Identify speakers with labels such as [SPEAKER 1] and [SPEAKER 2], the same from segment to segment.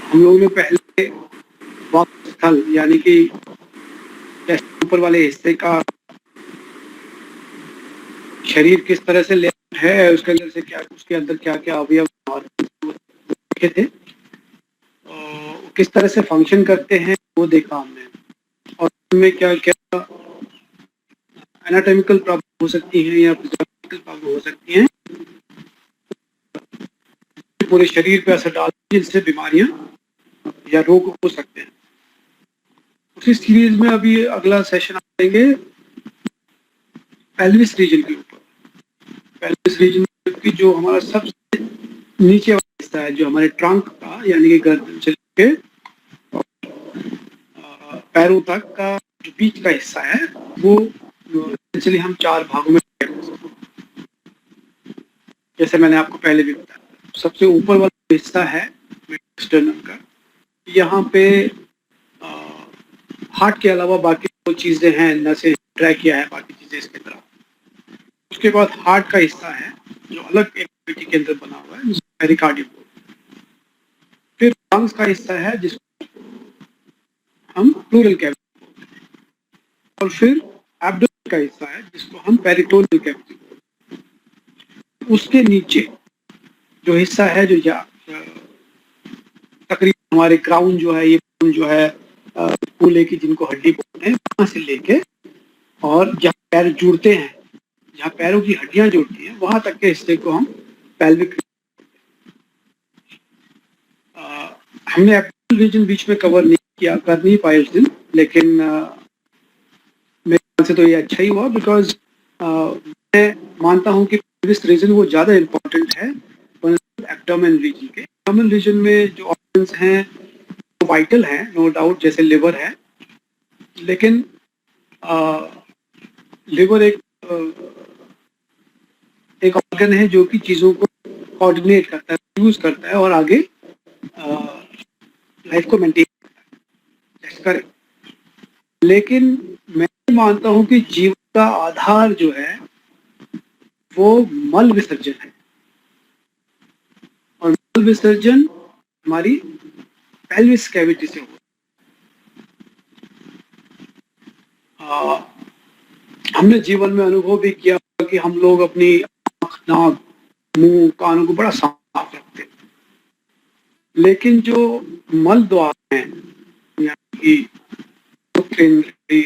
[SPEAKER 1] हम लोगों ने पहले वक्फ स्थल यानी कि ऊपर वाले हिस्से का शरीर किस तरह से ले है, उसके अंदर से क्या, उसके अंदर क्या क्या अवयव और देखे थे, किस तरह से फंक्शन करते हैं वो देखा हमने, और उनमें क्या क्या एनाटॉमिकल प्रॉब्लम हो सकती हैं या फिजियोलॉजिकल प्रॉब्लम हो सकती हैं, पूरे शरीर पे असर डालती है, जिससे बीमारियां या रोग हो सकते हैं। उसी सीरीज में अभी अगला सेशन आप देंगे पेल्विस रीजन के ऊपर। पेल्विस रीजन की जो हमारा सबसे नीचे वाला हिस्सा है, जो हमारे ट्रंक का यानी कि गर्दन से लेके पैरों तक का जो बीच का हिस्सा है, वो एक्चुअली हम 4 भागों में, जैसे मैंने आपको पहले भी बताया। सबसे ऊपर वाला हिस्सा है स्टर्नम का, यहाँ पे हार्ट के अलावा बाकी जो चीजें हैं, नसें, ट्रैकिया है, बाकी चीजें इसके तरफ। उसके बाद हार्ट का हिस्सा है जो अलग एक पेटी के अंदर बना हुआ है, जिसको पेरिकार्डियम बोलते हैं। फिर लंग्स का हिस्सा है जिसको हम प्लूरल कैविटी बोलते हैं, और फिर एब्डोमेन का हिस्सा है जिसको हम पेरिटोनियल कैविटी बोलते हैं। उसके नीचे जो हिस्सा है, जो तकरीबन हमारे क्राउन जो है, ये जो है कूल्हे की जिनको हड्डी बोलते हैं, वहां से लेके और जहाँ पैर जुड़ते हैं, जहाँ पैरों की हड्डियां जुड़ती हैं, वहां तक के हिस्से को हम पेल्विक, हमने एब्डोमिनल रीजन बीच में कवर नहीं किया, कर नहीं पाए उस दिन, लेकिन मेरे ख्याल से तो ये अच्छा ही हुआ, बिकॉज मैं मानता हूँ कि पेल्विस रीजन वो ज्यादा इम्पोर्टेंट है एब्डोमेन रीजन के। एब्डोमेन रीजन में जो ऑर्गन्स हैं वो वाइटल हैं, नो डाउट, जैसे लिवर है, लेकिन लिवर एक ऑर्गन है जो कि चीजों को कोऑर्डिनेट करता है, यूज करता है और आगे लाइफ को मेंटेन करे। लेकिन मैं मानता हूं कि जीवन का आधार जो है वो मल विसर्जन है, और मल विसर्जन हमारी पेल्विस कैविटी से होता है। हमने जीवन में अनुभव भी किया कि हम लोग अपनी आँख, नाक, मुंह, कानों को बड़ा साफ रखते हैं, लेकिन जो मल द्वार हैं, यानी कि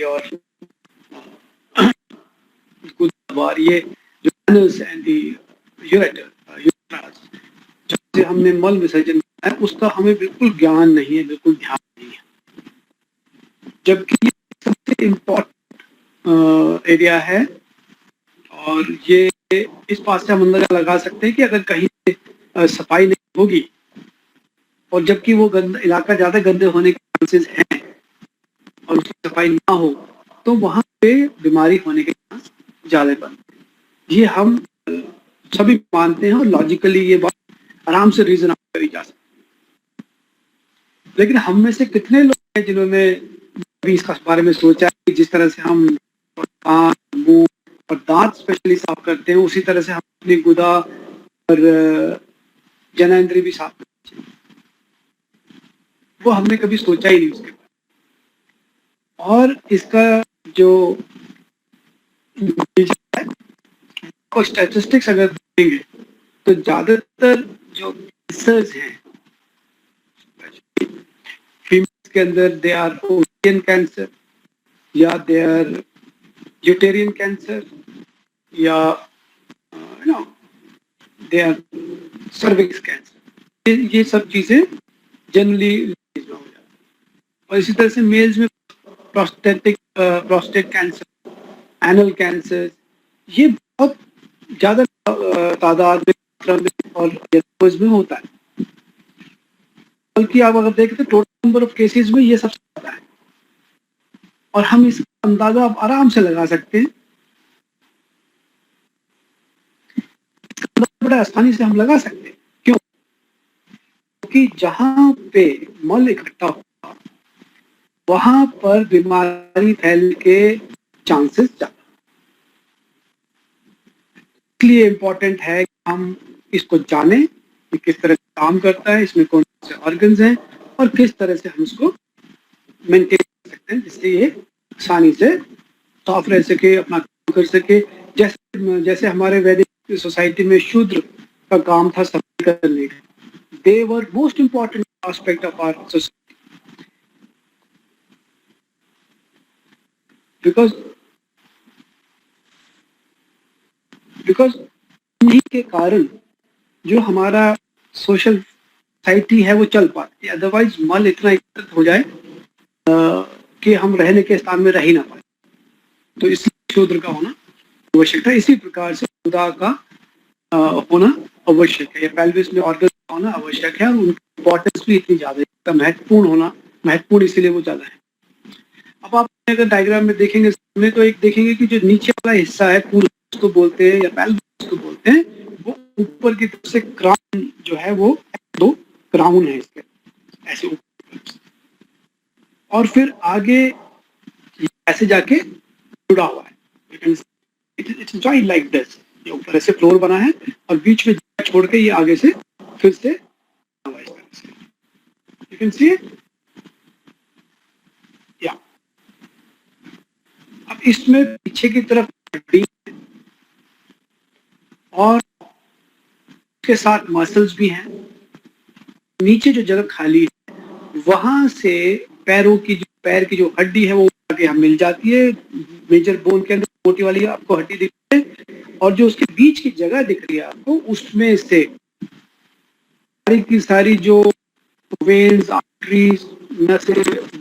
[SPEAKER 1] और द्वार, ये जो एनल्स एंड यूरेटर, जब हमने मल विसर्जन किया है, उसका हमें बिल्कुल ज्ञान नहीं है, बिल्कुल ध्यान नहीं है, जबकि सबसे इम्पोर्टेंट एरिया है। और ये इस बात से हम अंदाजा लगा सकते हैं कि अगर कहीं सफाई नहीं होगी, और जबकि वो इलाका ज्यादा गंदे होने के चांसेस हैं, और उसकी सफाई ना हो, तो वहां पे बीमारी होने के चांस ज्यादा बनते हैं। ये हम सभी मानते हैं, और लॉजिकली ये बात आराम से रीजन करी जा सकती है। लेकिन हम में से कितने लोग हैं जिन्होंने भी इसका बारे में सोचा कि जिस तरह से हम कान, मुंह और दांत स्पेशली साफ करते हैं, उसी तरह से हम अपनी गुदा और जननेंद्रिय भी साफ करते हैं। वो हमने कभी सोचा ही नहीं उसके बारे। और इसका जो को स्टैटिस्टिक्स अगर देखेंगे तो ज्यादातर जो कैंसर्स हैं फीमेल्स के अंदर, दे आर ओवेरियन कैंसर, या दे आर यूटेरियन कैंसर, या you know they are cervix cancer, ये सब चीजें जनरली हो जाती है। और इसी तरह से मेल्स में प्रोस्टेट कैंसर, एनल कैंसर, ये बहुत ज्यादा तादाद में और में होता है। बल्कि आप अगर देखें तो टोटल नंबर ऑफ केसेस में ये सबसे ज्यादा है, और हम इसका अंदाजा आप आराम से लगा सकते हैं, बड़ा आसानी से हम लगा सकते हैं। क्यों? क्योंकि जहां पे मल इकट्ठा होगा वहां पर बीमारी फैलने के चांसेस ज्यादा, इसलिए इम्पोर्टेंट है कि हम इसको जाने कि किस तरह काम करता है, इसमें कौन से ऑर्गन्स हैं, और किस तरह से हम उसको मेंटेन कर सकते हैं जिससे ये आसानी से साफ रह सके, अपना काम कर सके। जैसे जैसे हमारे वैदिक सोसाइटी में शूद्र का काम था सफाई करने का, they were most important aspect of our society, because इन्हीं के कारण जो हमारा सोशल सोसाइटी है वो चल पाती है। अदरवाइज मल इतना एकत्रित हो जाए कि हम रहने के स्थान में रह ही ना पाए। तो इसलिए शूद्र का होना आवश्यक था। इसी प्रकार से खुदा का होना आवश्यक है, या पेल्विस में ऑर्गन का होना आवश्यक है, और उनकी इंपॉर्टेंस भी इतनी ज्यादा है, महत्वपूर्ण होना, महत्वपूर्ण इसीलिए वो ज्यादा है। अब आप अगर डायग्राम में देखेंगे सामने, तो एक देखेंगे कि जो नीचे वाला हिस्सा है पूर्व उसको बोलते हैं या पेल्विस को बोलते हैं, वो ऊपर की तरफ से क्राउन जो है वो 2 क्राउन है इसके ऐसे ऊपर, और फिर आगे ऐसे जाके जुड़ा हुआ है। इट्स जॉइंट लाइक दिस, ये ऊपर ऐसे फ्लोर बना है और बीच में छोड़ के ये आगे से फिर से यू कैन सी या। अब इसमें पीछे की तरफ हड्डी और उसके साथ मसल्स भी हैं। नीचे जो जगह खाली है वहां से पैर की जो हड्डी है वो आगे हम मिल जाती है, मेजर बोन के अंदर मोटी वाली आपको हड्डी दिख रही है, और जो उसके बीच की जगह दिख रही है आपको, उसमें से सारी की सारी जो वेन्स, आर्टरीज,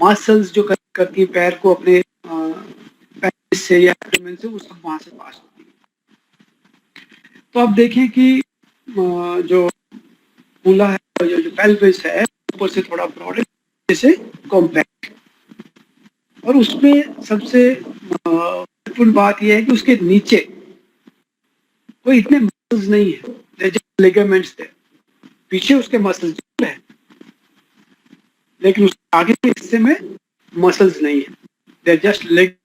[SPEAKER 1] मसल्स जो करती है पैर को अपने पैर से या एब्डोमेन से, वो सब वहां से पास होती है। तो आप देखें कि जो फूला है, जो पेल्विस है, ऊपर से थोड़ा ब्रॉड है, जैसे कॉम्पैक्ट, और उसमें सबसे महत्वपूर्ण बात यह है कि उसके नीचे कोई इतने मसल्स नहीं है, लिगामेंट्स थे, पीछे उसके मसल्स है, लेकिन उसके आगे के हिस्से में मसल्स नहीं है, दे आर जस्ट लेग।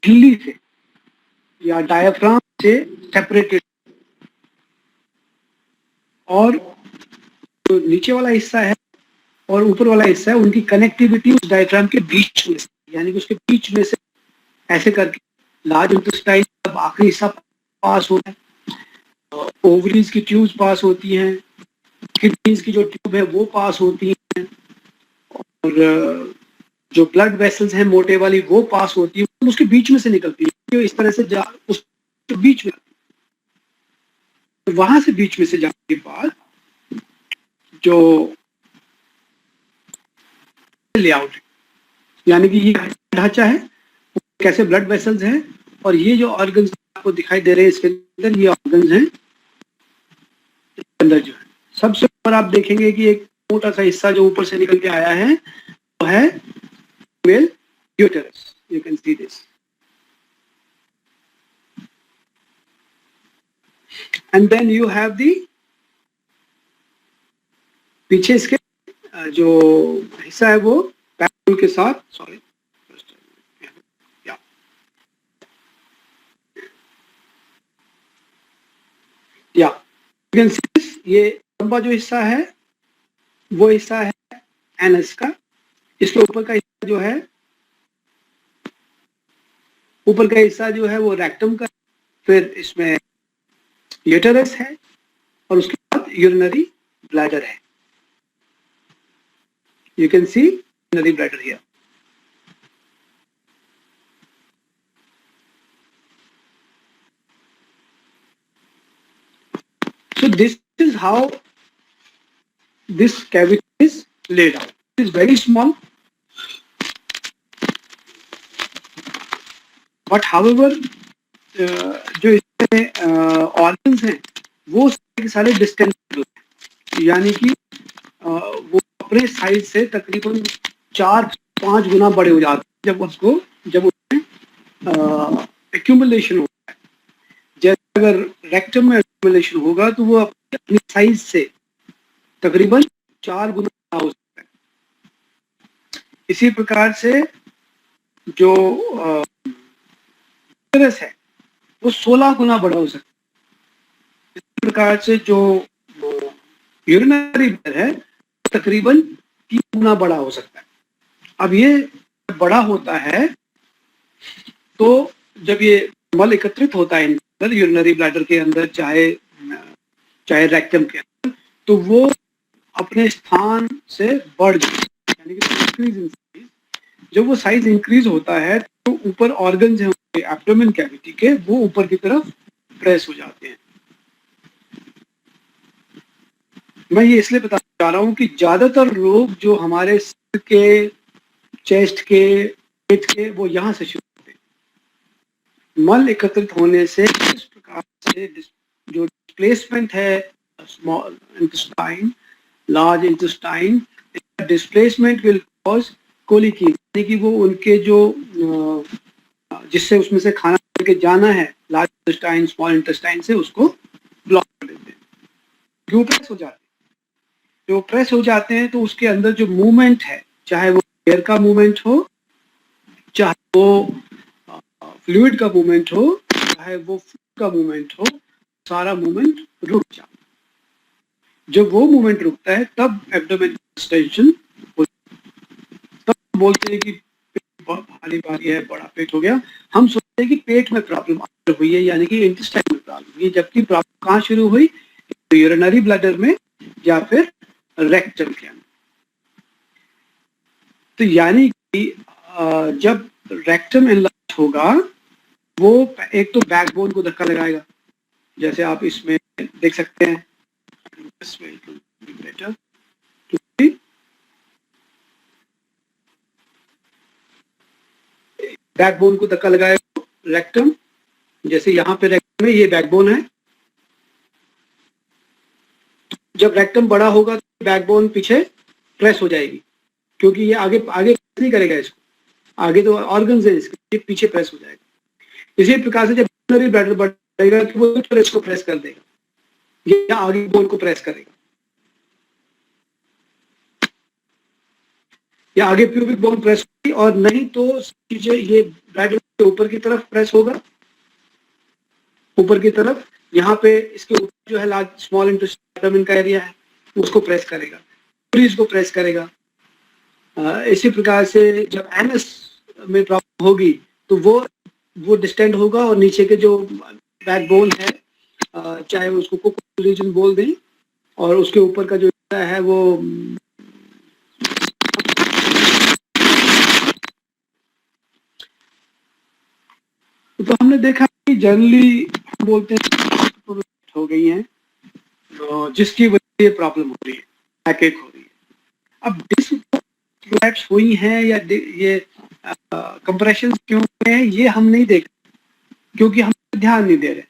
[SPEAKER 1] झिल्ली से या डायफ्राम से सेपरेटेड, और जो नीचे वाला हिस्सा है और ऊपर वाला हिस्सा है, उनकी कनेक्टिविटी उस डायफ्राम के बीच में से, यानी कि उसके बीच में से ऐसे करके लार्ज इंटेस्टाइन का आखिरी हिस्सा पास होता है, ओवरीज की ट्यूब्स पास होती हैं, किडनीज की जो ट्यूब है वो पास होती है, और जो ब्लड वेसल्स हैं मोटे वाली वो पास होती है, उसके बीच में से निकलती है, इस तरह से उस बीच में, वहां से बीच में से जाने के बाद जो लेआउट है, यानी कि ये ढांचा है, कैसे ब्लड वेसल्स हैं, और ये जो ऑर्गन्स आपको दिखाई दे रहे हैं इसके अंदर, ये ऑर्गन्स हैं अंदर जो है। सबसे ऊपर आप देखेंगे कि एक मोटा सा हिस्सा जो ऊपर से निकल के आया है वो है female uterus, you can see this, and then you have the पीछे इसके जो हिस्सा है वो पैरोल के साथ, सॉरी या ये लंबा जो हिस्सा है वो हिस्सा है एनस का, इसके ऊपर का हिस्सा जो है, ऊपर का हिस्सा जो है वो रेक्टम का, फिर इसमें यूटेरस है, और उसके बाद यूरिनरी ब्लैडर है, you can C urinary bladder here. So this is how this cavity is laid out. It is very small, but however जो इसमें ऑर्गन्स हैं वो सारे डिस्टेंस, यानी कि वो अपने साइज से तकरीबन 4-5 गुना बड़े हो जाते हैं जब उसमें एक्यूमुलेशन होता है। जैसे अगर रेक्टम में एक्यूमुलेशन होगा तो वो अपनी साइज से तकरीबन 4 गुना हो सकता है। इसी प्रकार से जो यूटेरस है वो 16 गुना बड़ा हो सकता है। इस प्रकार से जो यूरिनरी ब्लैडर है तकरीबन 3 गुना बड़ा हो सकता है। अब ये बड़ा होता है तो जब ये मल एकत्रित होता है अंदर यूरिनरी ब्लैडर के अंदर, चाहे रेक्टम के अंदर, तो वो अपने स्थान से बढ़ जाता है, यानी कि इंक्रीज इन साइज। जब वो साइज इंक्रीज होता है तो ऊपर ऑर्गन्स हैं एब्डोमेन कैविटी के, वो ऊपर की तरफ प्रेस हो जाते हैं। मैं ये इसलिए बताना चाह रहा हूँ कि ज्यादातर लोग जो हमारे सिर के, चेस्ट के, पेट के, वो यहाँ से शुरू होते हैं। मल एकत्रित होने से इस प्रकार से जो डिस्प्लेसमेंट है small intestine, large intestine, displacement will cause colicky, यानी कि वो उनके जो जिससे उसमें से खाना लेके जाना है लार्ज इंटेस्टाइन स्मॉल इंटेस्टाइन से, उसको ब्लॉक कर देते हैं। क्यों प्रेस हो जाते हैं? जो प्रेस हो जाते हैं तो उसके अंदर जो मूवमेंट है, चाहे वो एयर का मूवमेंट हो, चाहे वो फ्लूइड का मूवमेंट हो, चाहे वो फूड का मूवमेंट हो, सारा मूवमेंट रुक जाता है। जब वो मूवमेंट रुकता है तब एब्डोमेन एक्सटेंशन हो जाता है। तब बोलते हैं कि पेट भारी भारी है, बड़ा पेट हो गया। हम सोचते हैं कि पेट में प्रॉब्लम हुई है, यानी कि इंटेस्टाइन में प्रॉब्लम हुई है, जबकि प्रॉब्लम कहाँ शुरू हुई? यूरिनरी ब्लैडर में या फिर रेक्टम के अंदर। तो यानी कि जब रेक्टम एनलार्ज होगा, वो एक तो बैकबोन को धक्का लगाएगा, जैसे आप इसमें देख सकते हैं। बैकबोन को धक्का लगाएगा रेक्टम, जैसे यहाँ पे रेक्टम में ये बैकबोन है। जब रेक्टम बड़ा होगा तो बैकबोन पीछे प्रेस हो जाएगी, क्योंकि ये आगे आगे नहीं करेगा इसको, आगे तो ऑर्गन्स है इसके, पीछे प्रेस हो जाएगा। इसी प्रकार से जब यूरिनरी ब्लैडर बढ़ेगा कि वो इसको प्रेस कर देगा या आगे बोन को प्रेस करेगा, या आगे प्यूबिक बोन प्रेस होगी, और नहीं तो चीजें ये ब्लैडर के ऊपर की तरफ प्रेस होगा, ऊपर की तरफ। यहाँ पे इसके ऊपर जो है लार्ज स्मॉल इंटेस्टाइन का एरिया है, उसको प्रेस करेगा, फ्रीज को प्रेस करेगा। इसी प्रकार से जब एनएस में प्रॉब्लम होगी तो वो डिस्टेंड होगा, और नीचे के जो बैकबोन है, चाहे उसको कोको रीजन बोल दें, और उसके ऊपर का जो है वो तो हमने देखा कि जनरली बोलते हैं हो गई है, जिसकी वजह से प्रॉब्लम हो रही है, बैकएक हो रही है। अब डिस्क हुई हैं या ये कंप्रेशन क्यों हुए हैं, ये हम नहीं देख, क्योंकि हम ध्यान नहीं दे रहे।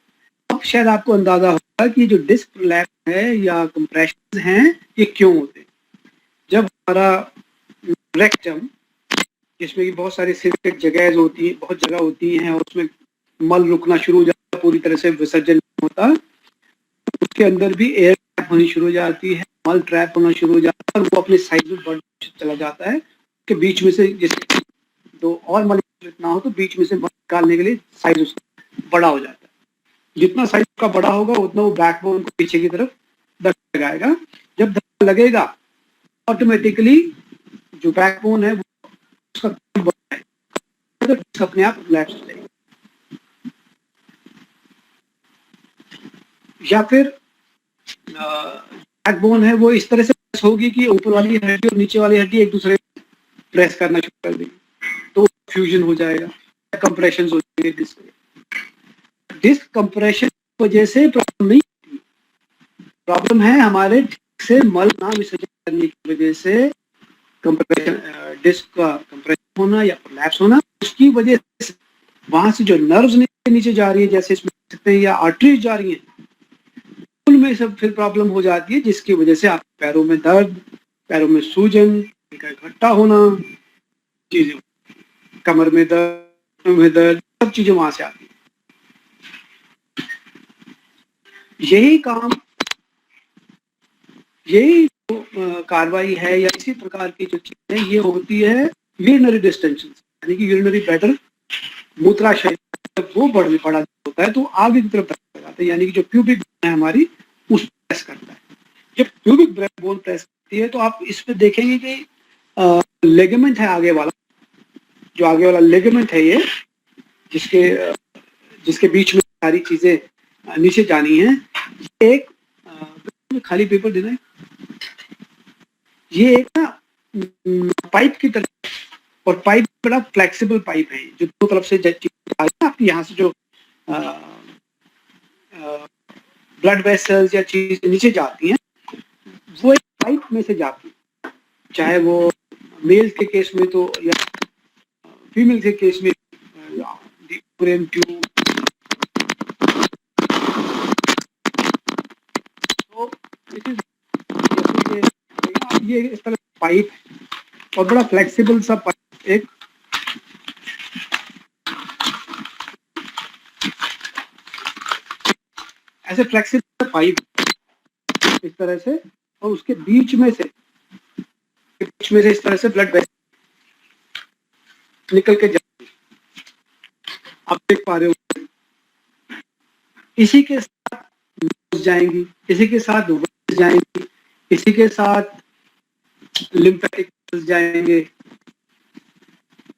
[SPEAKER 1] अब शायद आपको अंदाजा होगा कि जो डिस्क प्रोलैप्स है या कंप्रेशन हैं, ये क्यों होते हैं। जब हमारा रेक्टम, जिसमें कि बहुत सारी सिर्फ जगह होती है, बहुत जगह होती हैं, और उसमें मल रुकना शुरू हो जाता है, पूरी तरह से विसर्जन नहीं होता, उसके अंदर भी एयर ट्रैप होनी शुरू हो जाती है, मल ट्रैप होना शुरू हो जाता है, और वो अपने साइज में बढ़ चला जाता है। के बीच में से जैसे तो और मल ना हो तो बीच में से मल निकालने के लिए साइज उसका बड़ा हो जाता है। जितना साइज का बड़ा होगा उतना वो बैकबोन को पीछे की तरफ धक्का लगाएगा। जब धक्का लगेगा ऑटोमेटिकली जो बैकबोन है उसका अपने आप रिलैक्स हो जाएगा। या फिर बैकबोन है वो इस तरह से प्रेस होगी कि ऊपर वाली हड्डी और नीचे वाली हड्डी एक दूसरे को प्रेस करना शुरू कर देगी, तो फ्यूजन हो जाएगा, कंप्रेशन हो जाएगी। डिस्क कंप्रेशन की वजह से प्रॉब्लम नहीं होती, प्रॉब्लम है हमारे ठीक से मल ना विसर्जन करने की वजह से कंप्रेशन, डिस्क का कंप्रेशन होना या प्रोलैप्स होना। उसकी वजह से वहां से जो नर्व्स नीचे जा रही है, जैसे इसमें सकते हैं, या आर्टरीज जा रही हैं, उनमें सब फिर प्रॉब्लम हो जाती है, जिसकी वजह से आप पैरों में दर्द, पैरों में सूजन, इकट्ठा होना, चीजें, कमर में दर्द, सब चीजें वहां से आती है। यही काम, यही कार्रवाई है या इसी प्रकार की जो चीज है, ये होती है यूरिनरी डिस्टेंशन, यानी कि यूरिनरी ब्लैडर, मूत्राशय जब वो बड़ा होता है तो आगे की तरफ लगाता है, यानी कि जो प्यूबिक बोन है हमारी उस प्रेस करता है। जब प्यूबिक बोन प्रेस करती है तो आप इसमें देखेंगे कि लेगमेंट है आगे वाला, जो आगे वाला लेगमेंट है ये, जिसके बीच में सारी चीजें नीचे जानी है। एक खाली पेपर देना है, ये एक ना पाइप की तरह, और पाइप बड़ा फ्लेक्सिबल पाइप है जो दो तरफ से आपकी यहाँ से जो ब्लड वेसल्स या चीज नीचे जाती हैं वो एक पाइप में से जाती है, चाहे वो मेल के केस में तो या फीमेल के केस में ट्यूब। तो ये इस तरह पाइप और बड़ा फ्लेक्सिबल सा पाइप, एक ऐसे फ्लेक्सिबल पाइप इस तरह से, और उसके बीच में से इस तरह से ब्लड वेसल निकल के जाती है। आप देख पा रहे हो, इसी के साथ जाएंगी, इसी के साथ जाएंगी, इसी के साथ लिम्फेटिक जाएंगे,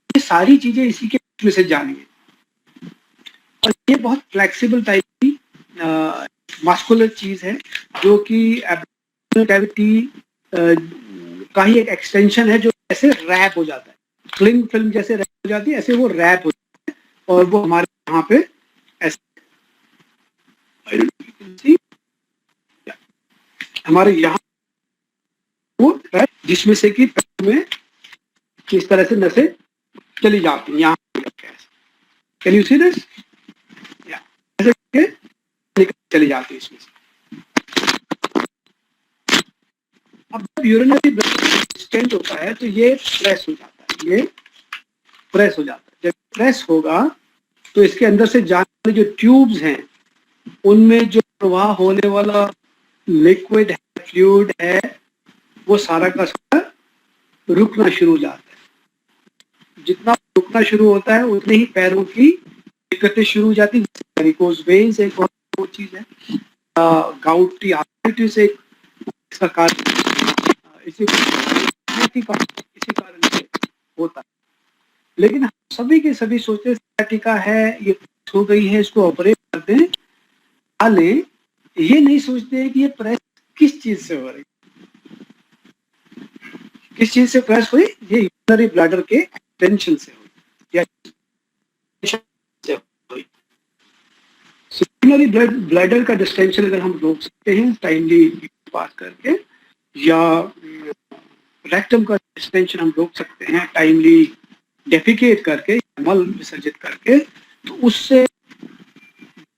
[SPEAKER 1] ये सारी चीजें इसी के बीच में से जाएंगे। और ये बहुत फ्लेक्सिबल टाइप की मस्कुलर चीज है जो कि एब्डोमिनल कैविटी का ही एक एक्सटेंशन है, जो ऐसे रैप हो जाता है, क्लिंग फिल्म जैसे रैप हो जाती है, ऐसे वो रैप हो जाता है और वो हमारे यहाँ पे ऐसे हमारे यहाँ वो रैप, जिसमें से कि में किस तरह से नसें चली जाती हैं, यहाँ कैन यू सी दिस, ऐसे चली जाती है इसमें से। अब जब यूरिनरी ब्लड स्टेंट होता है तो ये प्रेस हो जाता है, ये प्रेस हो जाता है। जब प्रेस होगा तो इसके अंदर से जाने वाले जो ट्यूब्स हैं उनमें जो प्रवाह होने वाला लिक्विड है, फ्लूइड है, वो सारा का सारा रुकना शुरू हो जाता है। जितना रुकना शुरू होता है उतने ही पैरों की दिक्कतें शुरू हो जाती है। वेरिकोज वेन्स एक और चीज है, गाउटी आर्थराइटिस एक इसका कारण, इसी कारण से होता है। लेकिन सभी के सभी सोचते सciatica है, ये हो गई है, इसको ऑपरेट करते हैं, हाले ये नहीं सोचते कि ये प्रेस किस चीज से हो रही, किस चीज से प्रेस हुई, ये यूरिनरी ब्लैडर के टेंशन से हुई या से हुई। यूरिनरी ब्लैडर का डिस्टेंशन अगर हम रोक सकते हैं टाइमली पास करके, या रेक्टम का डिस्टेंशन हम रोक सकते हैं टाइमली डेफिकेट करके, मल विसर्जित करके, तो उससे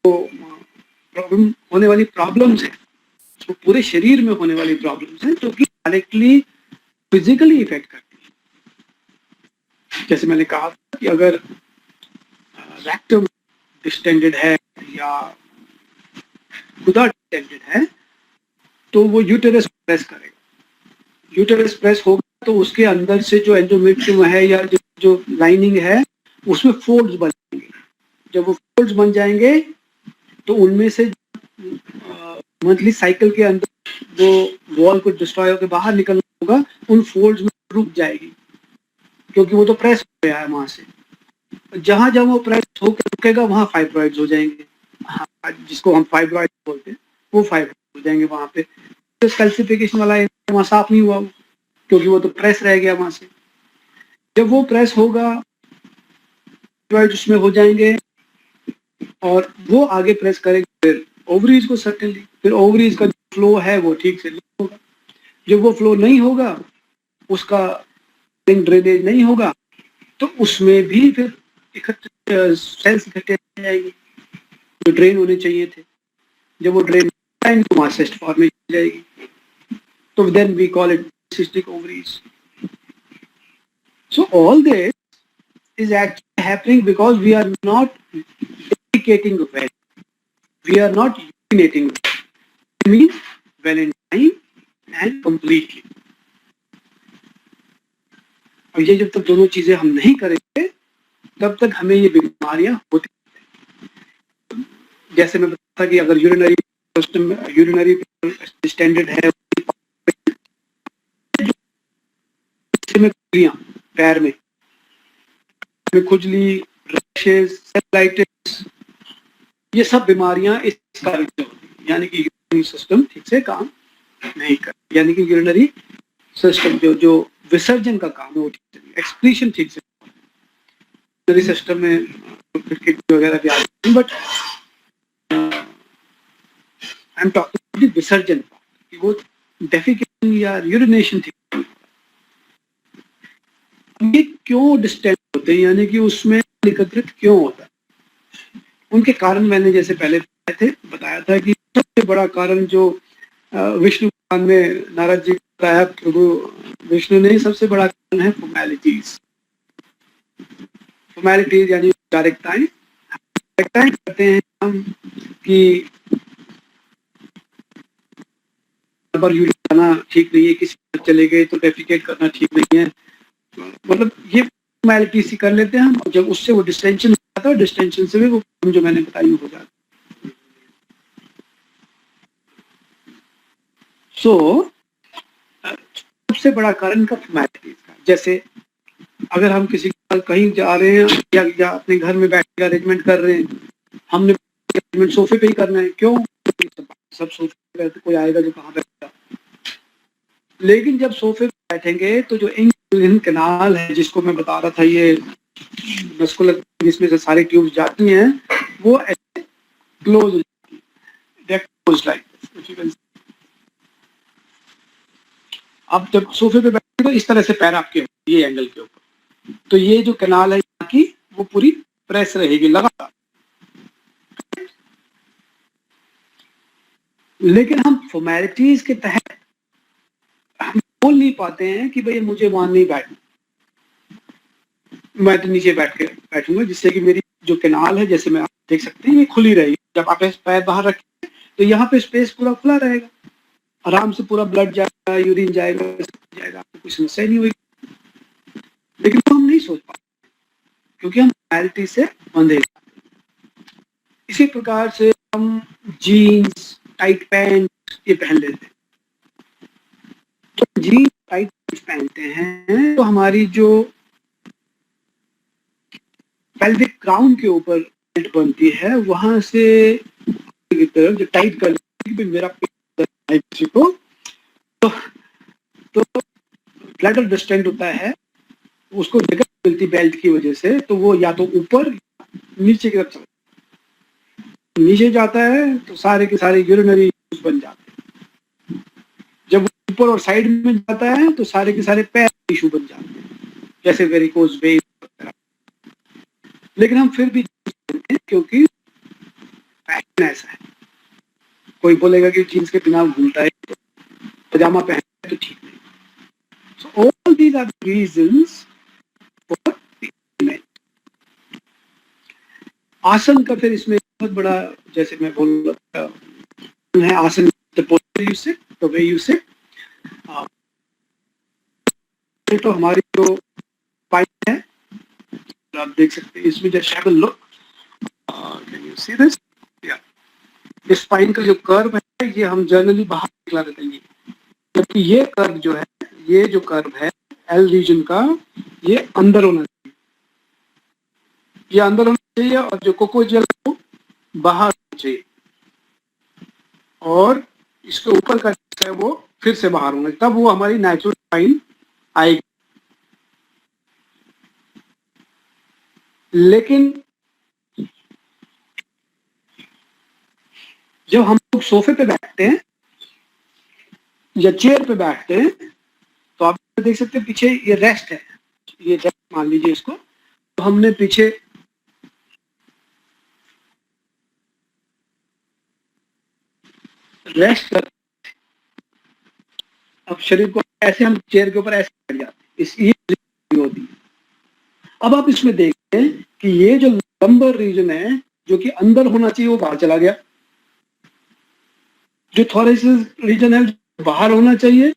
[SPEAKER 1] जो प्रॉब्लम होने वाली प्रॉब्लम्स है, तो पूरे शरीर में होने वाली प्रॉब्लम्स हैं, जो कि डायरेक्टली फिजिकली इफेक्ट करती है। जैसे मैंने कहा कि अगर रेक्टम डिस्टेंडेड है या गुदा डिस्टेंडेड है तो वो यूटेरस प्रेस करेगा, यूटेरस प्रेस होगा तो उसके अंदर से जो एंडोमेट्रियम है या जो लाइनिंग है उसमें फोल्ड्स बन जाएंगे। जब वो फोल्ड्स बन जाएंगे तो उनमें से मंथली साइकिल के अंदर जो वॉल को डिस्ट्रॉय होकर बाहर निकलना होगा, उन फोल्ड्स में रुक जाएगी, क्योंकि वो तो प्रेस हो गया है वहां से। जहां जहां वो प्रेस होकर रुकेगा वहां फाइब्रॉइड्स हो जाएंगे, जिसको हम फाइब्रॉइड बोलते हैं, वो फाइब्रॉइड हो जाएंगे वहां पे। तो कैल्सिफिकेशन वाला वहां साफ नहीं हुआ क्योंकि वो तो प्रेस रह गया वहां से। जब वो प्रेस होगा उसमें हो जाएंगे और वो आगे प्रेस करेंगे फिर ओवरीज को, सर्टेनली फिर ओवरीज का जो फ्लो है वो ठीक से नहीं होगा। जब वो फ्लो नहीं होगा, उसका ड्रेनेज नहीं होगा, तो उसमें भी फिर सेल्स इकट्ठे हो जाएंगे जो ड्रेन होने चाहिए थे। जब वो ड्रेन तो वहां सिस्ट फॉर्मेशन जाएगी, तो then we call it cystic ovaries. So all this is actually happening because we are not defecating well. We are not urinating well. It means well in time and completely. और ये जब तक दोनों चीजें हम नहीं करेंगे तब तक हमें ये बीमारियां होती हैं। जैसे मैं बताता कि अगर यूरिनरी सिस्टम, यूरिनरी डिस्टेंडेड है, में खुजलियां, पैर में खुजली, रैशेस, सेलाइटिस, ये सब बीमारियां इस कारण से होती हैं, यानी कि यूरिनरी सिस्टम ठीक से काम नहीं कर, यानी कि यूरिनरी सिस्टम जो विसर्जन का काम है वो ठीक से, एक्सक्रीशन ठीक से, यूरिनरी सिस्टम में किडनी वगैरह भी आती है, बट आई एम टॉकिंग विसर्जन कि वो डेफिकेशन या यूरिनेशन ठीक, ये क्यों डिस्टेंट होते हैं, यानी कि उसमें एकत्रित क्यों होता है, उनके कारण मैंने जैसे पहले बताया था कि सबसे बड़ा कारण जो विष्णु पुराण में नारद जी बताया, प्रभु विष्णु ने सबसे बड़ा कारण है फॉर्मेलिटीज। फॉर्मेलिटीज यानी औपचारिकताएं करते हैं हम कि यूरिन ठीक नहीं है, किसी चले गए तो डेफिकेट करना ठीक नहीं है, मतलब ये फॉर्मेलिटी सी कर लेते हैं हम, जब उससे वो डिस्टेंशन हो जाता है, डिस्टेंशन से भी वो जो मैंने बताई हो जाता है। सबसे बड़ा कारण का फॉर्मेलिटीज का, जैसे अगर हम किसी कहीं जा रहे हैं या अपने घर में बैठ के अरेंजमेंट कर रहे हैं, हमने अरेंजमेंट सोफे पे ही करना है, क्यों, सब सोफे पे, कोई आएगा जो कहाँ बैठेगा, लेकिन जब सोफे पे बैठेंगे तो जो इंग्लिन कैनाल है जिसको मैं बता रहा था, ये मस्कुलर जिसमें से सारी ट्यूब्स जाती हैं, वो ऐसे क्लोज हो जाती है। आप जब सोफे पे बैठे तो इस तरह से पैर आपके ये एंगल के ऊपर, तो ये जो कैनाल है यहाँ की वो पूरी प्रेस रहेगी लगातार, लेकिन हम फॉर्मेलिटीज के तहत हम बोल नहीं पाते हैं कि भाई मुझे वहां नहीं बैठना, मैं तो नीचे बैठूंगा, जिससे कि मेरी जो कैनाल है, जैसे मैं आप देख सकते हैं, ये खुली रहेगी। जब आप पैर बाहर रखें तो यहाँ पे स्पेस पूरा खुला रहेगा, आराम से पूरा ब्लड जाएगा, यूरिन जाएगा, आपको कोई समस्या नहीं होगी, लेकिन तो हम नहीं सोच पाते क्योंकि हम फॉर्मेलिटी से बंधे। इसी प्रकार से हम जीन्स, टाइट पैंट ये पहन लेते हैं, तो जीन्स टाइट पहनते हैं तो हमारी जो पेल्विक क्राउन के ऊपर बेल्ट बनती है, वहां से की तरफ जो टाइट कर मेरा किसी को तो ब्लैडर डिस्टेंट होता है, उसको जगह मिलती बेल्ट की वजह से, तो वो या तो ऊपर नीचे की तरफ नीचे जाता है तो सारे के सारे यूरिनरी बन जाते हैं, जब ऊपर और साइड में जाता है तो सारे के सारे पैर टिश्यू बन जाते हैं, जैसे वेरिकोज वेन, लेकिन हम फिर भी क्योंकि फैशन ऐसा है, कोई बोलेगा कि जीन्स के बिना घूमता है, तो पजामा पहनता है तो ठीक नहीं। So all these are reasons for आसन का फिर इसमें बहुत बड़ा, जैसे मैं बोल रहा है आसन, तो वे यूज से तो हमारी जो स्पाइन है, आप देख सकते हैं इसमें, जैसे have a look, can you see this, इस स्पाइन का जो कर्व है ये हम जनरली बाहर निकला देते हैं, जबकि ये कर्व जो है, ये जो कर्व है एल रीजन का, ये अंदर होना चाहिए, ये अंदर होना चाहिए, और जो कोकोजेल को बाहर होना चाहिए, और इसके ऊपर का है वो फिर से बाहर होना, तब वो हमारी नेचुरल स्पाइन आएगी। लेकिन जब हम लोग सोफे पे बैठते हैं या चेयर पे बैठते हैं, तो आप देख सकते हैं पीछे ये रेस्ट है, ये रेस्ट मान लीजिए इसको, तो हमने पीछे रेस्ट कर, अब शरीर को ऐसे हम चेयर के ऊपर ऐसे बैठ जाते हैं, इसलिए होती है। अब आप इसमें देखते हैं कि ये जो लंबर रीजन है जो कि अंदर होना चाहिए वो बाहर चला गया, जो थोरेसिस रीजन है जो बाहर होना चाहिए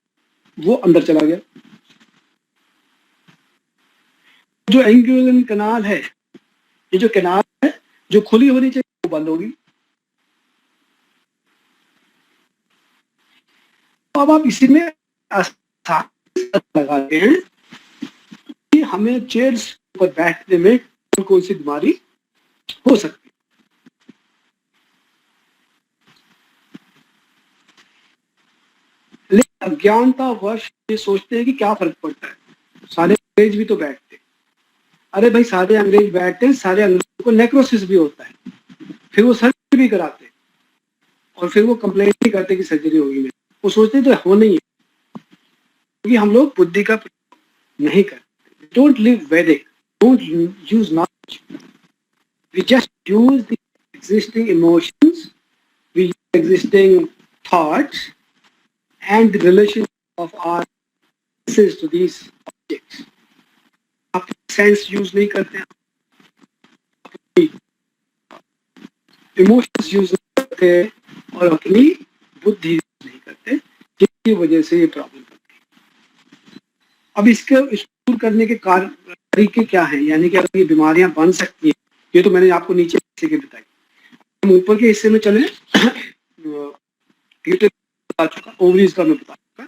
[SPEAKER 1] वो अंदर चला गया, जो एंग्युलर कैनाल है, ये जो कैनाल है जो खुली होनी चाहिए वो बंद होगी, तो अब आप इसी में लगाते हैं कि हमें चेयर्स पर बैठने में कौन सी बीमारी हो सकती है। लेकिन अज्ञानता वर्ष ये सोचते हैं कि क्या फर्क पड़ता है, सारे अंग्रेज भी तो बैठते, अरे भाई सारे अंग्रेज बैठते हैं, सारे अंग्रेजों को नेक्रोसिस भी होता है, फिर वो सर्जरी भी कराते और फिर वो कंप्लेन भी करते कि सर्जरी होगी नहीं, वो सोचते तो हो नहीं है, क्योंकि हम लोग बुद्धि का प्रयोग नहीं करते। Don't live Vedic, don't use knowledge, we just use the existing emotions, we use existing thoughts and the relation of our senses to these objects. आप सेंस यूज नहीं करते हैं, इमोशंस यूज नहीं करते और अपनी बुद्धि यूज नहीं करते, जिसकी वजह से ये प्रॉब्लम बनती है। अब इसके दूर करने के तरीके क्या हैं, यानी कि अगर ये बीमारियां बन सकती हैं, ये तो मैंने आपको नीचे हिस्से की बताई। हम ऊपर के हिस्से में चले, ओवरीज का मैं बता चुका।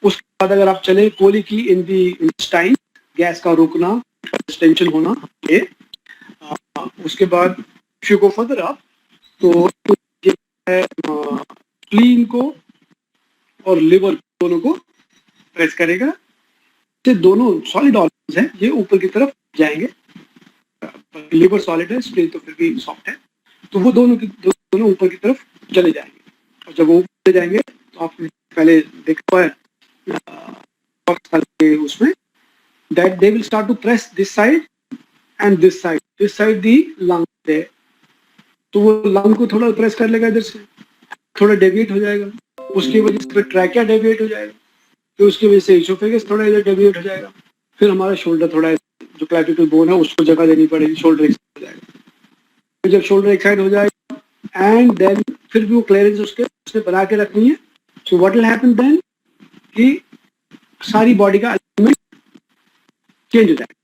[SPEAKER 1] उसके बाद अगर आप चले कोली की इन दी इंटेस्टाइन, गैस का रुकना, डिस्टेंशन होना, ये उसके बाद शुगर फर्दर अप तो स्प्लीन को और लिवर दोनों को प्रेस करेगा, ये दोनों सॉलिड ऑर्गन्स हैं, ये ऊपर की तरफ जाएंगे। लिवर सॉलिड है, स्प्लीन तो फिर भी सॉफ्ट है, तो वो दोनों ऊपर की तरफ चले जाएंगे। और जब वो ऊपर जाएंगे तो आपने पहले देखा है उसमें that they will start to press this side and this side the lung है, तो वो लंग को थोड़ा प्रेस कर लेगा, इधर से थोड़ा डेविएट हो जाएगा, उसकी वजह से फिर ट्रैकिया डेविएट हो जाएगा, फिर उसकी वजह से इसोफेगस थोड़ा इधर डेविएट हो जाएगा, फिर हमारा शोल्डर थोड़ा जो क्लैविकुलर बोन है उसको जगह देनी पड़ेगी, शोल्डर एक साइड हो जाएगा। फिर जब शोल्डर एक साइड हो जाएगा एंड देन फिर भी वो क्लियरेंस उसने बना के रखनी है। So what will happen then कि सारी बॉडी का अलाइनमेंट चेंज हो जाएगा।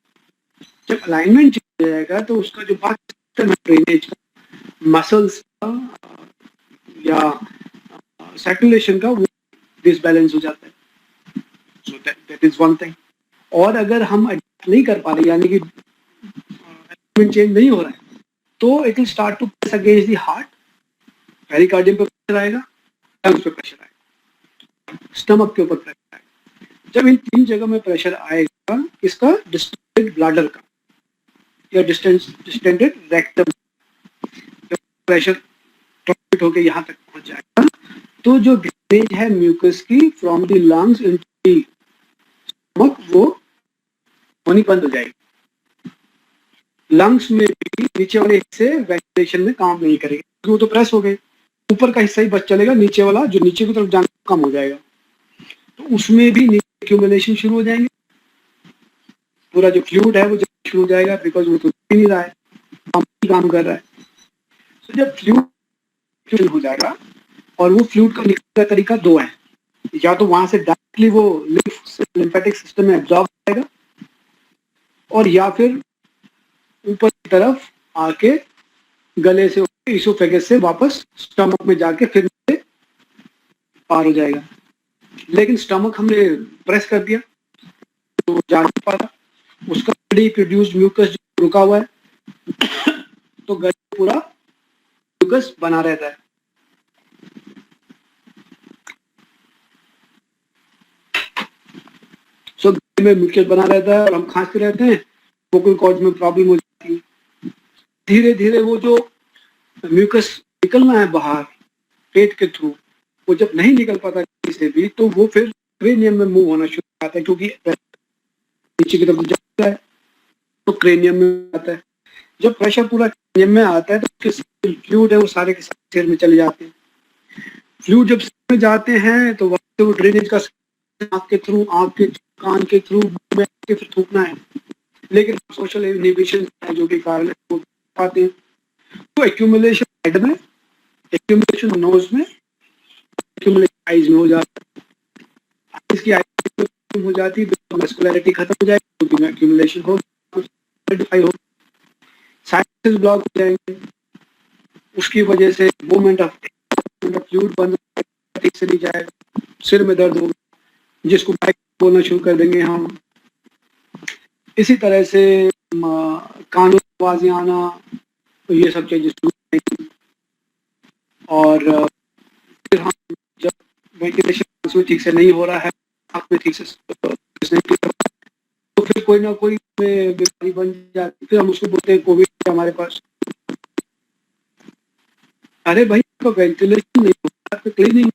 [SPEAKER 1] जब अलाइनमेंट चेंज हो जाएगा तो उसका जो बाकी ड्रेनेज मसल्स का या सर्कुलेशन का वो डिसबैलेंस हो जाता है। So that is one thing. और अगर हम एडजस्ट नहीं कर पा रहे, यानी कि अलाइनमेंट चेंज नहीं हो रहा है, तो it will start to press against the heart, pericardium पे प्रेशर आएगा, लंग्स पे प्रेशर आएगा, स्टमक के ऊपर प्रेशर आएगा। जब इन तीन जगह में प्रेशर आएगा, इसका डिस्टेंडेड ब्लैडर का या डिस्टेंडेड रेक्टम, जब प्रेशर ट्रांसमिट होकर यहाँ तक पहुंच जाएगा तो जो ड्रेनेज है म्यूकस की from the lungs into the stomach वो होनी बंद हो जाएगी। लंग्स में भी नीचे वाले हिस्से वेंटिलेशन में काम नहीं करेंगे क्योंकि वो तो प्रेस हो गए, ऊपर का हिस्सा ही बच चलेगा, नीचे वाला जो नीचे की तरफ जाना कम हो जाएगा, तो उसमें भी एक्यूमुलेशन शुरू हो जाएंगे, पूरा जो फ्लूइड है वो शुरू हो जाएगा, बिकॉज वो तो नहीं रहा है, काम कर रहा है। तो जब फ्लूइड हो जाएगा, और वो फ्लूइड का निकलने का तरीका दो है, या तो वहां से डायरेक्टली वो लिम्फेटिक सिस्टम में एब्जॉर्ब हो जाएगा, और या फिर ऊपर की तरफ आके गले से इसोफेगस से वापस स्टमक में जाके फिर पार हो जाएगा। लेकिन स्टमक हमने प्रेस कर दिया तो जा नहीं पाता, उसका प्रोड्यूस्ड म्यूकस जो रुका हुआ है तो गले पूरा म्यूकस बना रहता है। सो गले में म्यूकस बना रहता है और हम खांसते रहते हैं, वोकल कॉर्ड्स में प्रॉब्लम हो जाती है। धीरे धीरे वो जो म्यूकस निकलना है बाहर पेट के थ्रू, वो जब नहीं निकल पाता किसी से भी, तो वो फिर क्रेनियम में मूव होना शुरू हो जाता है, क्योंकि नीचे की तरफ जाता है तो क्रेनियम में आता है। जब प्रेशर पूरा क्रेनियम में आता है तो उसके फ्लूइड है वो सारे के सारे सिर में चले जाते हैं। फ्लूइड जब सिर में जाते हैं तो वहां से वो ड्रेनेज का आँख के थ्रू, आँख के कान के थ्रू में फिर थूकना है, लेकिन सोशल इनहिबिशन जो भी कारण है वो पाते हैं। तो एक्यूमुलेशन हेड में, एक्यूमुलेशन नोज में, एक्यूमुलेशन आईज में हो जाता है। इसकी आईज हो जाती है तो मस्कुलैरिटी खत्म हो जाएगी, तो एक्यूमुलेशन हो साइनसेस ब्लॉक हो जाएंगे, उसकी वजह से मूवमेंट ऑफ फ्लूइड बंद से नहीं जाएगा, सिर में दर्द होगा, जिसको बाइक बोलना शुरू कर देंगे हम। इसी तरह से कानों में आवाजें आना, तो ये सब चीजें शुरू होंगी। और फिर हम जब वेंटिलेशन ठीक से नहीं हो रहा है, आँख में ठीक से नहीं टिक रहा है, तो फिर कोई ना कोई बीमारी बन जाती, फिर हम उसको बोलते हैं कोविड है हमारे पास। अरे भाई, आपका वेंटिलेशन नहीं हो रहा है, क्लीनिंग,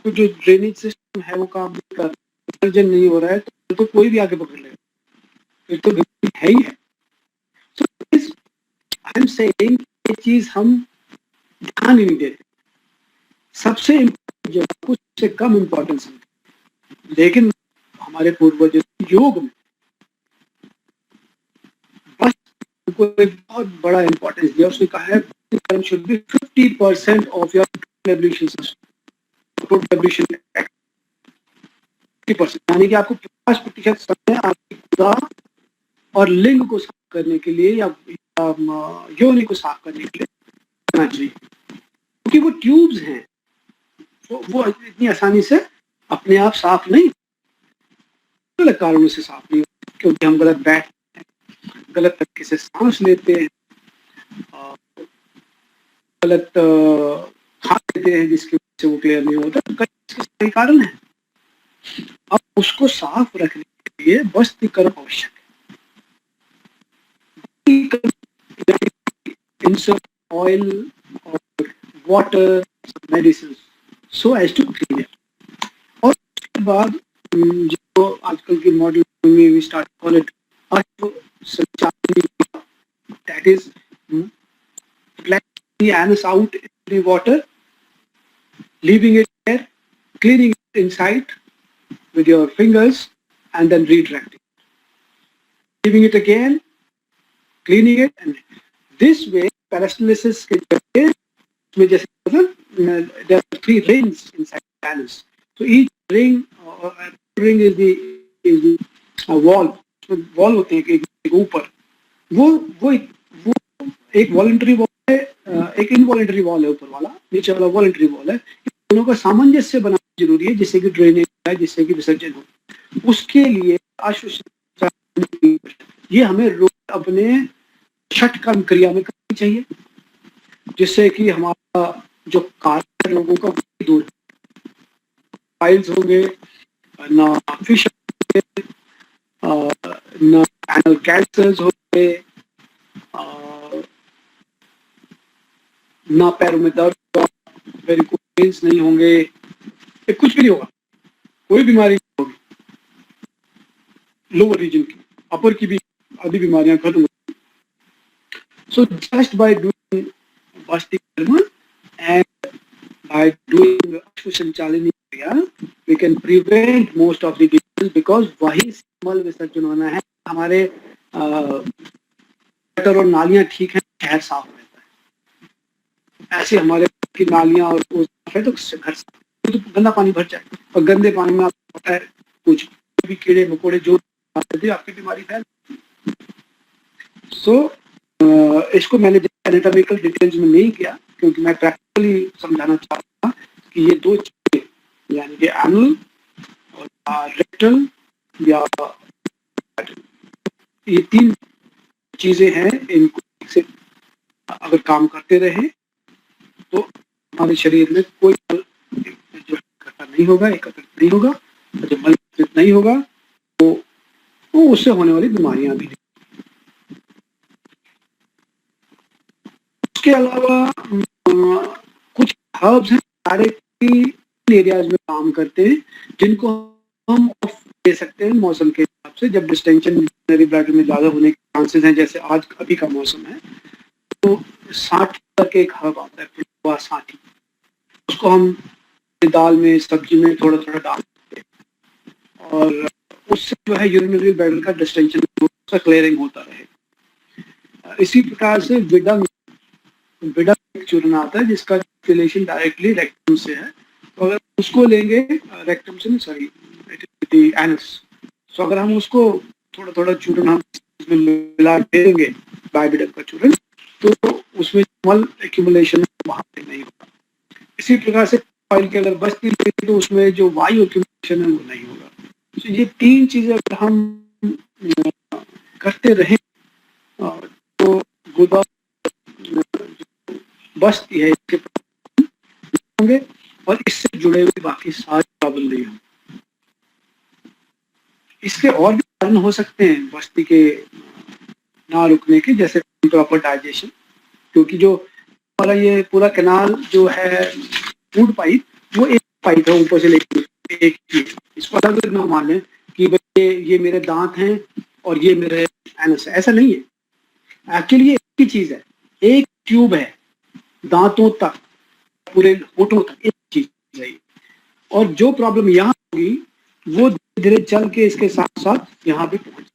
[SPEAKER 1] तो जो ड्रेनेज सिस्टम है वो काम नहीं कर रहा, विसर्जन नहीं हो रहा है, तो कोई भी आगे पकड़ लेगा, फिर तो बीमारी है ही है। सो आई एम सेइंग ये चीज हम ध्यान ही नहीं देते। सबसे जो कुछ से कम इम्पोर्टेंस है, लेकिन हमारे पूर्वजों योग में बस उनको एक बहुत बड़ा इम्पोर्टेंस दिया। उसने कहा है कर्म should be 50% of your ablution system, total ablution 50%, यानी कि आपको 50% समय आपकी खुदा और लिंग को साफ करने के लिए या योनि को साफ करने के लिए करना चाहिए, क्योंकि वो ट्यूब्स हैं, वो इतनी आसानी से अपने आप साफ नहीं, अलग कारणों से साफ नहीं, क्योंकि हम गलत बैठते हैं, गलत तरीके से सांस लेते हैं, गलत खा लेते हैं, जिसकी वजह से वो क्लियर नहीं होता। कई कारण है। अब उसको साफ रखने के लिए वस्त्र कर्म आवश्यक है, इंसर्ट ऑयल और water, medicine, so as to clean it. और उसके बाद जो आजकल की मॉडल में we start call it that is the anus out in the water, leaving it there, cleaning it inside with your fingers, and then retracting, leaving it again, cleaning it, and this way peristalsis के जरिए में जैसे there are 3 rings inside the anus, so each ring is the wall, so wall होते हैं एक ऊपर, वो एक वॉलंटरी वॉल है, एक इनवॉलंटरी वॉल है ऊपर वाला, नीचे वाला वॉलंटरी वॉल है। दोनों का सामंजस्य बनाना जरूरी है, जिससे कि ड्रेनेज है, जिससे कि विसर्जन हो। उसके लिए ये हमें रोज अपने छठ कर्म क्रिया में करनी चाहिए, जिससे कि हमारा जो कार्य लोगों का दूर, फाइल्स होंगे ना, फिश ना, एनल कैंसर्स होंगे, ना पैरों में दर्द होगा, वेरिकोस नहीं होंगे, कुछ भी नहीं होगा, कोई बीमारी नहीं होगी। लोअर रीजन की, अपर की भी आधी बीमारियां खत्म होगी। So just by doing vasti karma and by doing sanchalini kriya we can prevent most of the disease, because वही मल विसर्जन होना है। हमारे गटर और नालियां ठीक है, शहर साफ रहता है। ऐसे हमारे की नालियां और है तो घर तो गंदा पानी भर जाए, और गंदे पानी में आपको पता है कुछ भी कीड़े मकोड़े जो आपकी बीमारी फैल। सो इसको मैंने एनाटॉमिकल डिटेल्स में नहीं किया, क्योंकि मैं प्रैक्टिकली समझाना चाहता कि ये 2 चीजें, यानी कि एनुअल और रेक्टल या ये 3 चीजें हैं, इनको से अगर काम करते रहे तो हमारे शरीर में कोई मल जो इकट्ठा नहीं होगा, एकत्रित नहीं होगा, और जब मल एकत्रित नहीं होगा तो वो उससे होने वाली बीमारियां भी नहीं। उसके अलावा कुछ हर्ब्स हैं सारे एरियाज में काम करते हैं, जिनको हम ऑफ दे सकते हैं मौसम के हिसाब से। जब डिस्टेंशन ब्लड में ज्यादा होने के चांसेस हैं, जैसे आज अभी का मौसम है, तो 60 तक एक हर्ब आता है, 60, उसको हम दाल में, सब्जी में थोड़ा थोड़ा डाल सकते हैं, और उससे जो है यूरिनरी ब्लैडर का डिस्टेंशन क्लियरिंग होता रहे। इसी प्रकार से विडंग एक चूर्ण आता है जिसका रिलेशन डायरेक्टली रेक्टम से है, तो अगर उसको लेंगे, रेक्टम से नहीं, सॉरी, एनस, तो अगर हम उसको थोड़ा थोड़ा चूर्ण हम इसमें मिला देंगे, बायोविडम का चूर्ण, तो उसमें मल एक्यूमुलेशन वहां पे नहीं होगा। इसी प्रकार से ऑयल के अगर बस्ती लेगी तो उसमें जो वायु एक्यूमुलेशन है वो नहीं होगा। तो ये 3 चीजें अगर हम करते रहे तो गुदा बस्ती है इसके होंगे और इससे जुड़े हुए बाकी सारे प्रॉब्लम नहीं होंगे। इसके और भी कारण हो सकते हैं बस्ती के ना रुकने के, जैसे प्रॉपर डाइजेशन, क्योंकि जो हमारा ये पूरा कैनाल जो है फूड पाइप, वो एक पाइप है ऊपर से लेकर एक चीज, इसको अलग अलग ना मान लें कि भाई ये मेरे दांत हैं और ये मेरे एनस है, ऐसा नहीं है। एक्चुअली ये एक ही चीज है, एक ट्यूब है दांतों तक, पूरे होठों तक एक चीज है। और जो प्रॉब्लम यहाँ होगी वो धीरे धीरे चल के इसके साथ साथ यहाँ भी पहुंच,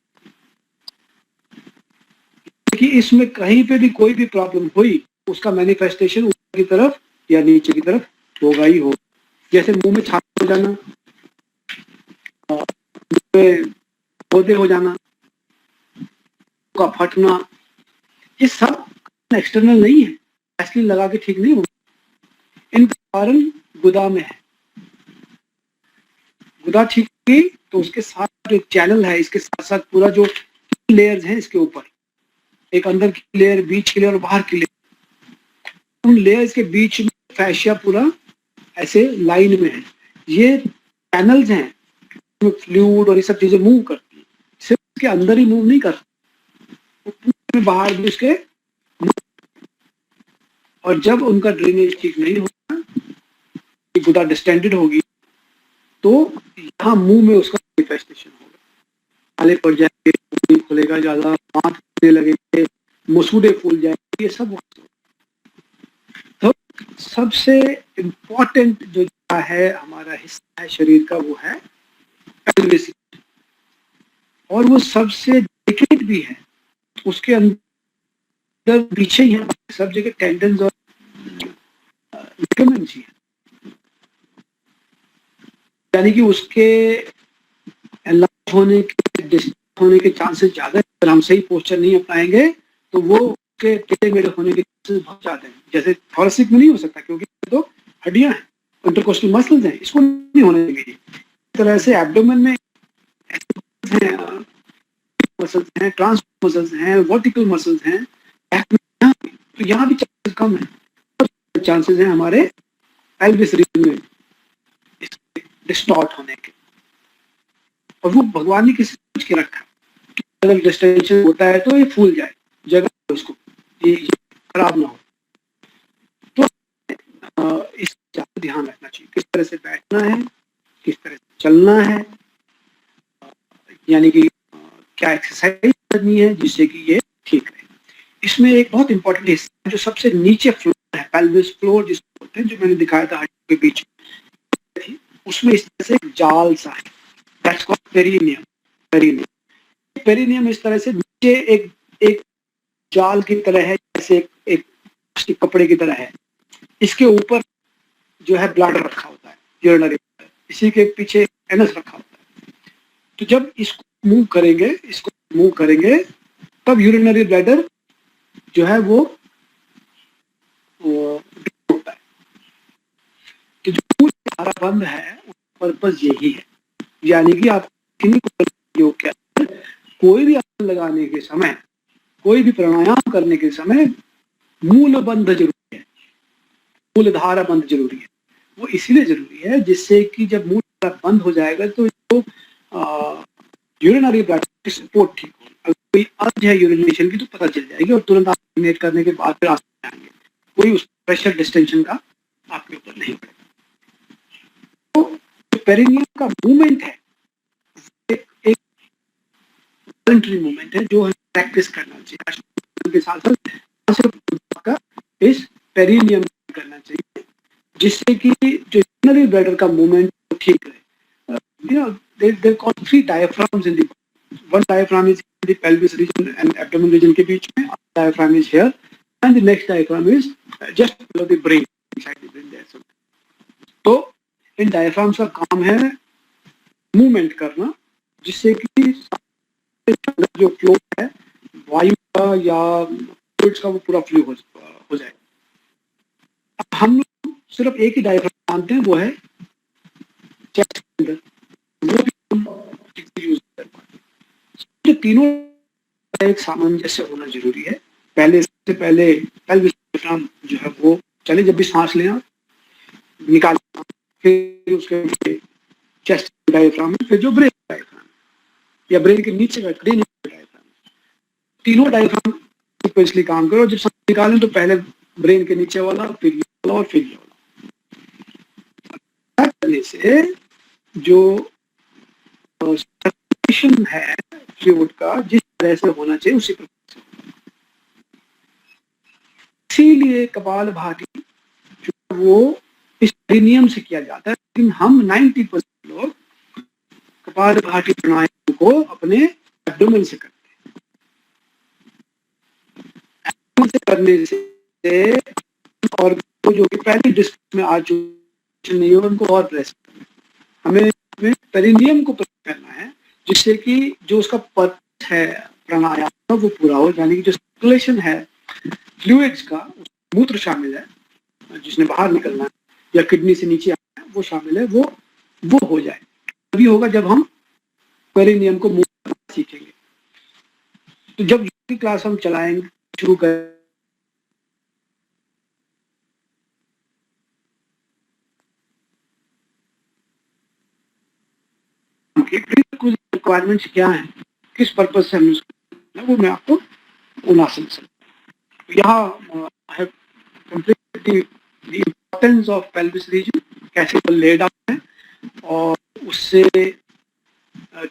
[SPEAKER 1] कि इसमें कहीं पे भी कोई भी प्रॉब्लम हुई उसका मैनिफेस्टेशन ऊपर की तरफ या नीचे की तरफ होगा ही होगा। जैसे मुंह में छाप हो जाना, पौधे हो जाना, का फटना, ये सब एक्सटर्नल नहीं है, वैसलीन लगा के ठीक नहीं होगा। इनका कारण गुदा में है। गुदा ठीक हुई तो उसके साथ जो चैनल है, इसके साथ साथ पूरा जो लेयर्स है इसके ऊपर, एक अंदर की लेयर, बीच की लेयर और बाहर की लेयर, उन लेयर्स के बीच में फैशिया पूरा ऐसे लाइन में है। ये चैनल्स हैं, फ्लूइड और ये सब चीजें मूव करती है, सिर्फ उसके अंदर ही मूव नहीं करती, बाहर भी उसके। और जब उनका ड्रेनेज ठीक नहीं होगा, गुदा डिस्टेंडेड होगी, तो यहाँ मुंह में उसका मैनिफेस्टेशन होगा, काले पड़ जाएंगे, मुंह खुलेगा ज्यादा, हाथ फूलने लगेंगे, मसूड़े फूल जाएंगे, ये सब। तो सबसे इम्पोर्टेंट जो है हमारा हिस्सा है शरीर का, वो है पेल्विस, और वो सबसे डेलिकेट भी है। उसके अंदर पीछे ही है सब जगह टेंडन्स और लिगामेंट्स ही है, यानी कि उसके एनलार्ज होने के, डिस्टर्ब होने के चांसेस ज्यादा है। अगर हम सही पोस्चर नहीं अपनाएंगे तो वो उसके टेढ़े मेढ़े होने के चांसेस बहुत ज्यादा हैं। जैसे थोरेसिक में नहीं हो सकता क्योंकि तो हड्डियां हैं, इंटरकोस्टल मसल्स हैं, इसको नहीं होने देंगे। इस तरह से एब्डोमेन में मसल्स हैं, ट्रांस मसल्स हैं, वर्टिकल मसल्स हैं, तो यहाँ भी चांसेस कम है। चांसेस हैं हमारे पेल्विस रीजन में डिस्टॉर्ट होने के, और वो भगवान ने किसी सोच के रखा कि अगर डिस्टेंशन होता है तो ये फूल जाए, जगह उसको, ये खराब ना हो। तो इस ध्यान रखना चाहिए, किस तरह से बैठना है, किस तरह से चलना है, यानी कि क्या एक्सरसाइज करनी है जिससे कि ये ठीक रहे। इसमें एक बहुत इंपॉर्टेंट हिस्सा है जो सबसे नीचे फ्लोर है, पेल्विस फ्लोर जिसको बोलते हैं, जो मैंने दिखाया था हड्डी के बीच में, उसमें इस तरह से जाल सा है, that's called perineum. Perineum perineum इस तरह से नीचे एक एक जाल की तरह है, जैसे एक कपड़े की तरह है। इसके ऊपर जो है ब्लैडर रखा होता है, यूरिनरी, इसी के पीछे एनस रखा होता है। तो जब इसको मूव करेंगे तब यूरिनरी ब्लैडर जो है वो होता है। तो जो धारा बंद है उसका पर्पस यही है, यानी कि आप योग के कोई भी आसन लगाने के समय, कोई भी प्राणायाम करने के समय मूल बंध जरूरी है, मूल धारा बंध जरूरी है। वो इसीलिए जरूरी है जिससे कि जब मूल धारा बंद हो जाएगा तो जो यूरिनरी ब्लड की सपोर्ट ठीक हो, अगर कोई अर्ज है यूरिनेशन की तो पता चल जाएगी और तुरंत आप यूरिनेट करने के बाद फिर आप जाएंगे, कोई उस प्रेशर डिस्टेंशन का आपके ऊपर नहीं पड़ेगा। तो पेरिनियम का मूवमेंट है एक वॉलंटरी मूवमेंट है जो हमें प्रैक्टिस करना चाहिए के साथ साथ इस पेरिनियम करना चाहिए, जिससे कि जो यूरिनरी ब्लैडर का मूवमेंट ठीक रहे। They're called 3 diaphragms in the body. One diaphragm is in the pelvis region and abdomen region के बीच में, diaphragm is here, and the next diaphragm is just below the brain, inside the brain there. So, तो इन diaphragms का काम है movement करना, जिससे कि जो फ्लो है वायु का या फ्लूइड्स का वो पूरा फ्लो हो जाए। अब हम सिर्फ एक ही डायफ्राम जानते हैं वो है चेस्ट के अंदर, वो भी हम यूज कर पाते हैं। तो तीनों एक सामंजस्य होना जरूरी है। पहले सबसे पहले पेल्विस डायफ्राम जो है वो चले, जब भी सांस लेना निकाल, फिर उसके चेस्ट डायफ्राम, फिर जो ब्रेन डायफ्राम या ब्रेन के नीचे का डायफ्राम, तीनों डायफ्राम सीक्वेंसली काम करो। जब सांस निकालें तो पहले ब्रेन के नीचे वाला, फिर ये वाला और फिर ये वाला। करने से जो सर्कुलेशन है फ्लूइड का जिस तरह से होना चाहिए उसी प्रकार से, इसीलिए कपालभाति जो वो इस नियम से किया जाता है। लेकिन हम 90% लोग कपालभाति प्राणायाम को अपने एब्डोमेन से करते हैं। एब्डोमेन से करने से और जो कि पहले डिस्क में आ चुके नहीं हो उनको और प्रेस करना है। हमें परिनियम को प्रेस करना है जिससे कि जो उसका पर्पस है प्राणायाम का वो पूरा हो, यानी कि जो सर्कुलेशन है फ्लूइड्स का, मूत्र शामिल है जिसने बाहर निकलना है या किडनी से नीचे आना है वो शामिल है, वो हो जाए। तभी होगा जब हम पेरिनियम को मूव करना सीखेंगे। तो जब की क्लास हम चलाएंगे शुरू कर कुछ रिक्वायरमेंट्स क्या है, किस पर्पज से हम उसको, वो मैं आपको बना सकता हूँ। यहाँ I have completed the importance of pelvis region, कैसे वो लेड आउट है और उससे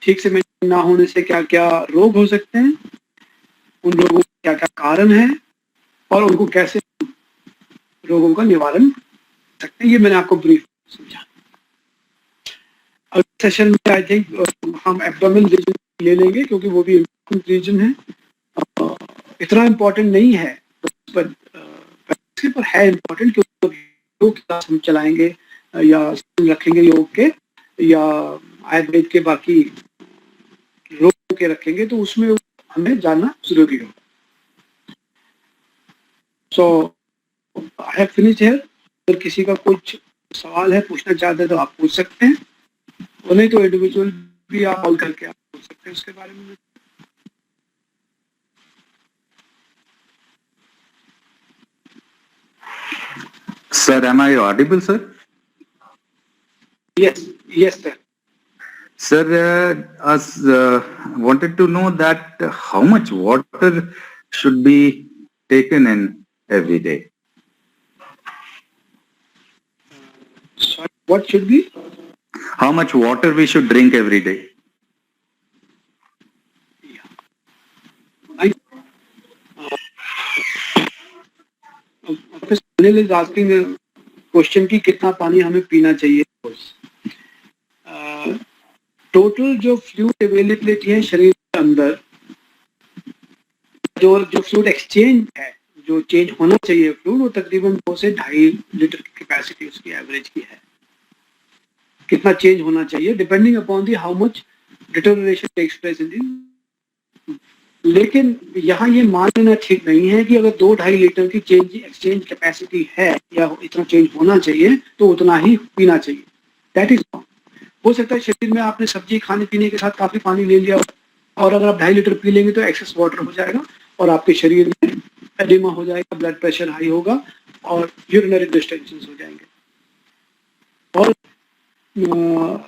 [SPEAKER 1] ठीक से मेंटेन ना होने से क्या क्या रोग हो सकते हैं, उन रोगों के क्या क्या कारण है और उनको कैसे रोगों का निवारण कर सकते हैं, ये मैंने आपको ब्रीफ समझा। अगले सेशन में आई थिंक हम एब्डोमेन रीजन ले लेंगे क्योंकि वो भी इम्पोर्टेंट रीजन है। इतना इम्पोर्टेंट नहीं है पर है इम्पोर्टेंट, क्योंकि योग क्लास हम चलाएंगे या रखेंगे योग के या आयुर्वेद के बाकी रोग के रखेंगे तो उसमें हमें जानना जरूरी हो। सो आई हैव फिनिश्ड हियर। अगर किसी का कुछ सवाल है पूछना चाहते हैं तो आप पूछ सकते हैं, और नहीं तो इंडिविजुअल भी आप कॉल करके आप पूछ सकते हैं उसके बारे में।
[SPEAKER 2] Sir, am I audible, sir?
[SPEAKER 1] Yes, yes, sir.
[SPEAKER 2] Sir, us wanted to know that how much water should be taken in every day.
[SPEAKER 1] Sorry, what should be?
[SPEAKER 2] How much water we should drink every day?
[SPEAKER 1] Sunil is asking a question कि कितना पानी हमें पीना चाहिए। Total जो fluid availability है शरीर के अंदर, जो फ्लूइड एक्सचेंज है, जो चेंज होना चाहिए फ्लूइड, वो तकरीबन 2 से 2.5 लीटर की कैपेसिटी उसकी एवरेज की है। कितना चेंज होना चाहिए depending upon the how much deterioration takes place in the. लेकिन यहाँ ये मान लेना ठीक नहीं है कि अगर 2-2.5 लीटर की एक्सचेंज कैपेसिटी है या इतना चेंज होना चाहिए तो उतना ही पीना चाहिए। That is wrong. हो सकता है शरीर में आपने सब्जी खाने पीने के साथ काफी पानी ले लिया और अगर आप 2.5 लीटर पी लेंगे तो एक्सेस वाटर हो जाएगा और आपके शरीर में एडिमा हो जाएगा, ब्लड प्रेशर हाई होगा और यूरिनरी डिस्टेंशन हो जाएंगे। और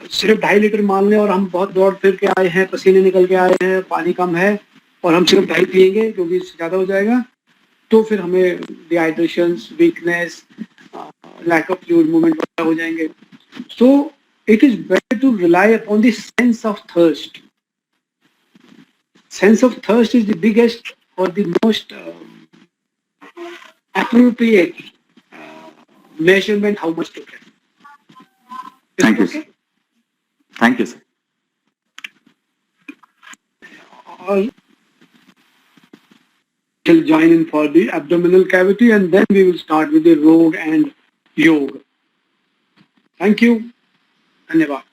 [SPEAKER 1] सिर्फ 2.5 लीटर मान लें और हम बहुत दौड़ फिर के आए हैं, पसीने निकल के आए हैं, पानी कम है और हम सिर्फ 2.5 पिएंगे क्योंकि इससे ज़्यादा हो जाएगा, तो फिर हमें dehydration, weakness, lack of fluid movement वगैरह हो जाएंगे। सो it is better to rely upon the sense of thirst. Sense of thirst is the biggest or the most appropriate measurement how much to drink.
[SPEAKER 2] Thank you, sir. Thank you, sir.
[SPEAKER 1] All will join in for the abdominal cavity and then we will start with the Rog and Yoga. Thank you. धन्यवाद।